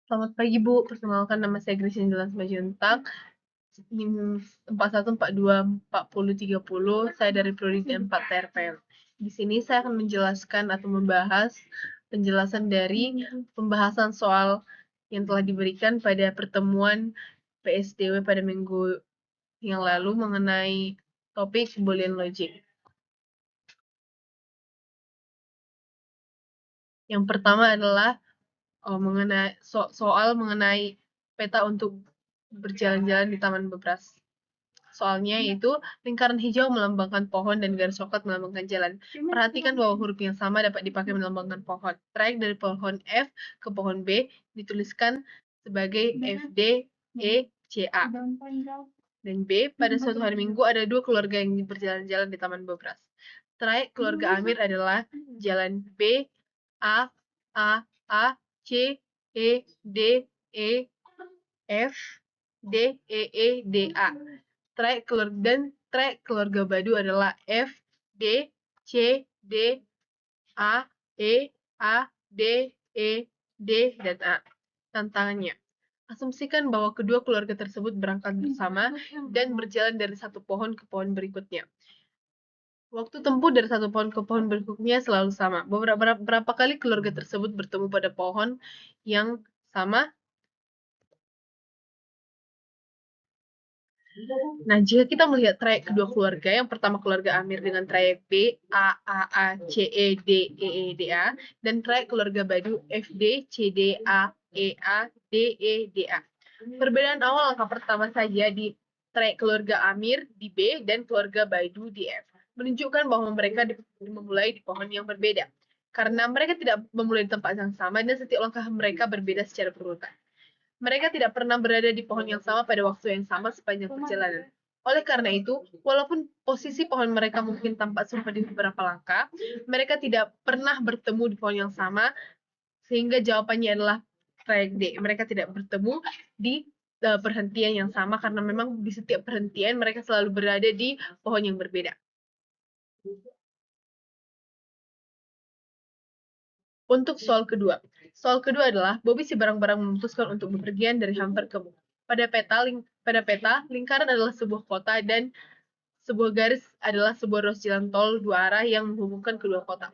Selamat pagi Bu, perkenalkan nama saya Grace Angelan Simanjuntak, NIM 41424030, saya dari Prodi 4 TRPM. Di sini saya akan menjelaskan atau membahas penjelasan dari pembahasan soal yang telah diberikan pada pertemuan PSDW pada minggu yang lalu mengenai topik Boolean Logic. Yang pertama adalah soal mengenai peta untuk berjalan-jalan di Taman Bebras. Soalnya yaitu lingkaran hijau melambangkan pohon dan garis coklat melambangkan jalan. Perhatikan bahwa huruf yang sama dapat dipakai melambangkan pohon. Trayek dari pohon F ke pohon B dituliskan sebagai FD, E, C, A. Dan B, pada suatu hari Minggu ada dua keluarga yang berjalan-jalan di Taman Bebras. Trayek keluarga Amir adalah jalan B, A, A, C, E, D, E, F, D, E, D, A. Trayek keluarga Badu adalah F, D, C, D, A, E, A, D, E, D, dan A. Tantangannya, asumsikan bahwa kedua keluarga tersebut berangkat bersama dan berjalan dari satu pohon ke pohon berikutnya. Waktu tempuh dari satu pohon ke pohon berikutnya selalu sama. Berapa kali keluarga tersebut bertemu pada pohon yang sama? Nah, jika kita melihat trayek kedua keluarga, yang pertama keluarga Amir dengan trayek B, A, C, E, D, D, A, dan trayek keluarga Badu, F, D, C, D, A, D, D, A. Perbedaan awal langkah pertama saja di trayek keluarga Amir di B dan keluarga Badu di F menunjukkan bahwa mereka memulai di pohon yang berbeda. Karena mereka tidak memulai di tempat yang sama dan setiap langkah mereka berbeda secara berurutan. Mereka tidak pernah berada di pohon yang sama pada waktu yang sama sepanjang perjalanan. Oleh karena itu, walaupun posisi pohon mereka mungkin tampak serupa di beberapa langkah, mereka tidak pernah bertemu di pohon yang sama, sehingga jawabannya adalah trayek D. Mereka tidak bertemu di perhentian yang sama karena memang di setiap perhentian mereka selalu berada di pohon yang berbeda. Untuk soal kedua adalah Bobby si barang-barang memutuskan untuk bepergian dari Hamper ke Muk. Pada peta, lingkaran adalah sebuah kota dan sebuah garis adalah sebuah ruas jalan tol dua arah yang menghubungkan kedua kota.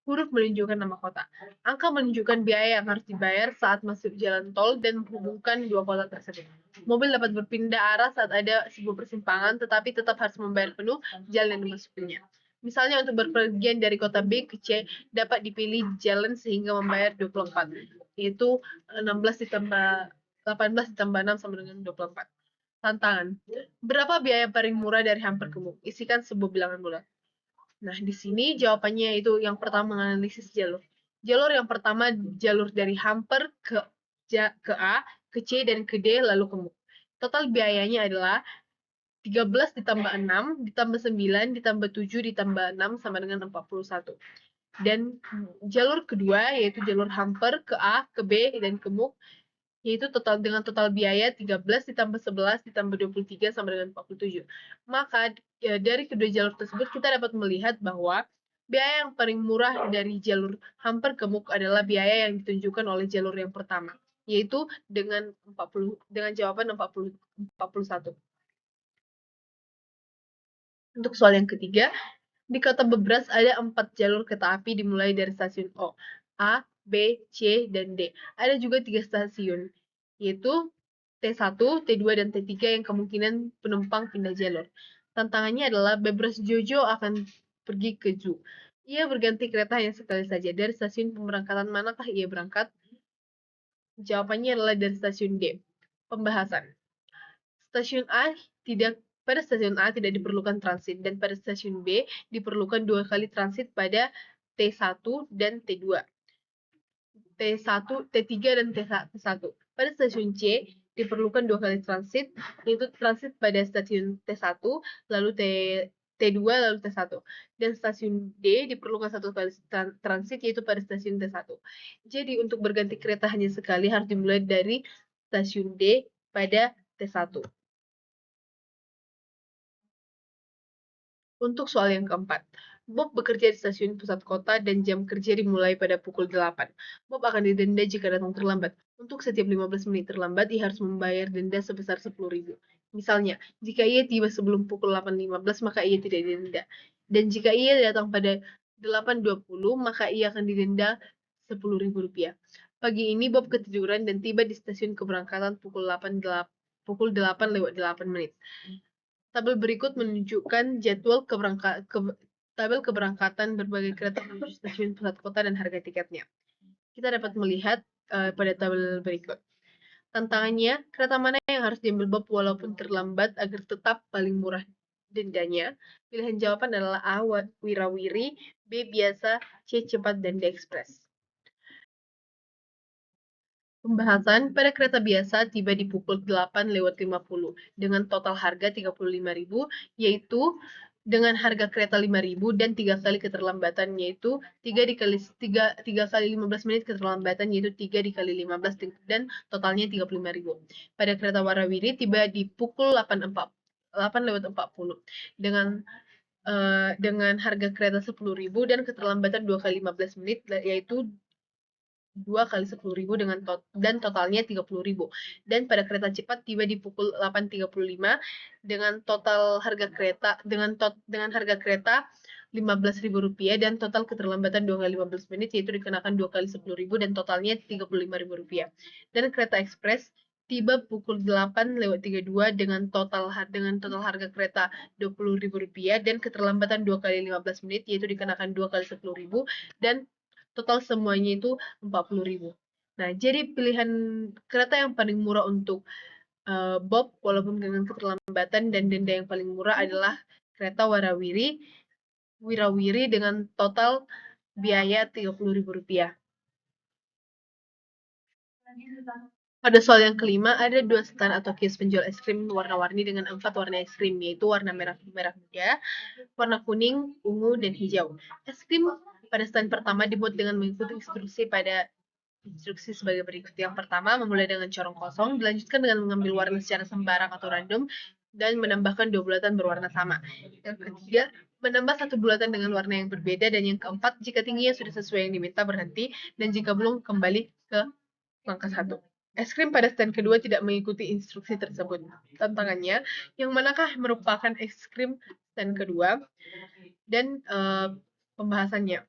Huruf menunjukkan nama kota. Angka menunjukkan biaya yang harus dibayar saat masuk jalan tol dan menghubungkan dua kota tersebut. Mobil dapat berpindah arah saat ada sebuah persimpangan, tetapi tetap harus membayar penuh jalan yang dimasukinya. Misalnya untuk berpergian dari kota B ke C dapat dipilih jalan sehingga membayar 24, yaitu 16 ditambah 18 ditambah 6 sama dengan 24. Tantangan. Berapa biaya paling murah dari Hamper ke Muk? Isikan sebuah bilangan bulat. Nah, di sini jawabannya itu yang pertama menganalisis jalur. Jalur yang pertama jalur dari Hamper ke A, ke C, dan ke D, lalu ke Muk. Total biayanya adalah 13 ditambah 6, ditambah 9, ditambah 7, ditambah 6, sama dengan 41. Dan jalur kedua, yaitu jalur Hamper ke A, ke B, dan ke Muk, yaitu dengan total biaya 13 ditambah 11 ditambah 23 sama dengan 47. Maka dari kedua jalur tersebut kita dapat melihat bahwa biaya yang paling murah dari jalur Hamper ke Muk adalah biaya yang ditunjukkan oleh jalur yang pertama, yaitu dengan jawaban 41. Untuk soal yang ketiga, di Kota Bebras ada 4 jalur kereta api dimulai dari stasiun O, A, B, C, dan D. Ada juga 3 stasiun, yaitu T1, T2, dan T3 yang kemungkinan penumpang pindah jalur. Tantangannya adalah Bebras Jojo akan pergi ke Zoo. Ia berganti kereta hanya sekali saja. Dari stasiun pemberangkatan manakah ia berangkat? Jawabannya adalah dari stasiun D. Pembahasan. Pada stasiun A tidak diperlukan transit dan pada stasiun B diperlukan 2 kali transit pada T1 dan T2. T3 dan T1. Pada stasiun C diperlukan 2 kali transit, yaitu transit pada stasiun T1, lalu T2, lalu T1. Dan stasiun D diperlukan 1 kali transit, yaitu pada stasiun T1. Jadi untuk berganti kereta hanya sekali harus dimulai dari stasiun D pada T1. Untuk soal yang keempat, Bob bekerja di stasiun pusat kota dan jam kerja dimulai pada pukul 8. Bob akan didenda jika datang terlambat. Untuk setiap 15 menit terlambat, ia harus membayar denda sebesar 10.000. Misalnya, jika ia tiba sebelum pukul 8.15, maka ia tidak didenda. Dan jika ia datang pada 8.20, maka ia akan didenda 10.000 rupiah. Pagi ini Bob ketiduran dan tiba di stasiun keberangkatan pukul 8 lewat 8 menit. Tabel berikut menunjukkan tabel keberangkatan berbagai kereta menuju stasiun pusat kota dan harga tiketnya. Kita dapat melihat pada tabel berikut. Tantangannya, kereta mana yang harus diambil Bob walaupun terlambat agar tetap paling murah dendanya? Pilihan jawaban adalah A. Wirawiri, B. Biasa, C. Cepat, dan D. Ekspres. Pembahasan, pada kereta biasa tiba di pukul 8:50 dengan total harga 35.000, yaitu dengan harga kereta 5.000 dan 3 kali keterlambatan, yaitu 3 kali 15 menit keterlambatan, yaitu 3 dikali 15 dan totalnya 35.000. Pada kereta warawiri tiba di pukul 8:40 dengan harga kereta 10.000 dan keterlambatan 2 kali 15 menit, yaitu 2 kali 10.000 dan totalnya 30.000. Dan pada kereta cepat tiba di pukul 8.35 dengan harga kereta 15.000 rupiah dan total keterlambatan 2 kali 15 menit, yaitu dikenakan 2 kali 10.000 dan totalnya 35.000 rupiah. Dan kereta ekspres tiba pukul 8:32 dengan total harga kereta 20.000 rupiah dan keterlambatan 2 kali 15 menit, yaitu dikenakan 2 kali 10.000 dan total semuanya itu 40.000. Nah, jadi pilihan kereta yang paling murah untuk Bob walaupun dengan keterlambatan dan denda yang paling murah adalah kereta Wirawiri dengan total biaya 30.000 rupiah. Pada soal yang kelima, ada 2 stand atau kios penjual es krim warna-warni dengan 4 warna es krim, yaitu warna merah muda, warna kuning, ungu, dan hijau. Es krim pada stand pertama dibuat dengan mengikuti instruksi sebagai berikut. Yang pertama, memulai dengan corong kosong, dilanjutkan dengan mengambil warna secara sembarang atau random, dan menambahkan 2 bulatan berwarna sama. Yang ketiga, menambah 1 bulatan dengan warna yang berbeda, dan yang keempat, jika tingginya sudah sesuai yang diminta berhenti, dan jika belum kembali ke langkah 1. Es krim pada stand kedua tidak mengikuti instruksi tersebut. Tantangannya, yang manakah merupakan es krim stand kedua, dan pembahasannya.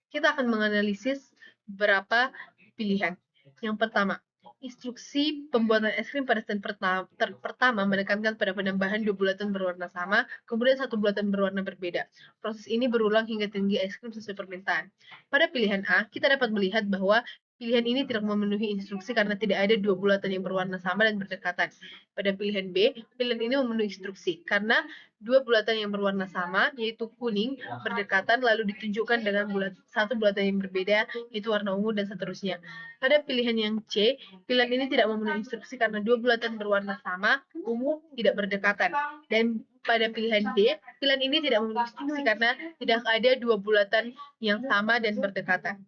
Kita akan menganalisis beberapa pilihan. Yang pertama, instruksi pembuatan es krim pada stand pertama menekankan pada penambahan 2 bulatan berwarna sama, kemudian 1 bulatan berwarna berbeda. Proses ini berulang hingga tinggi es krim sesuai permintaan. Pada pilihan A, kita dapat melihat bahwa pilihan ini tidak memenuhi instruksi karena tidak ada 2 bulatan yang berwarna sama dan berdekatan. Pada pilihan B, pilihan ini memenuhi instruksi karena 2 bulatan yang berwarna sama, yaitu kuning, berdekatan lalu ditunjukkan dengan satu bulatan yang berbeda, yaitu warna ungu, dan seterusnya. Pada pilihan yang C, pilihan ini tidak memenuhi instruksi karena 2 bulatan berwarna sama, ungu, tidak berdekatan. Dan pada pilihan D, pilihan ini tidak memenuhi instruksi karena tidak ada 2 bulatan yang sama dan berdekatan.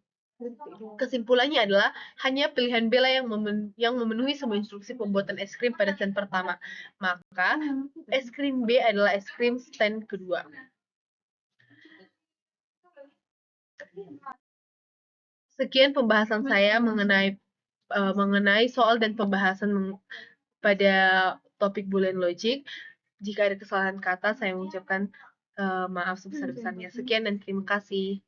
Kesimpulannya adalah hanya pilihan B lah yang memenuhi semua instruksi pembuatan es krim pada stand pertama. Maka es krim B adalah es krim stand kedua. Sekian pembahasan saya mengenai soal dan pembahasan pada topik Boolean Logic. Jika ada kesalahan kata, saya mengucapkan maaf sebesar-besarnya. Sekian dan terima kasih.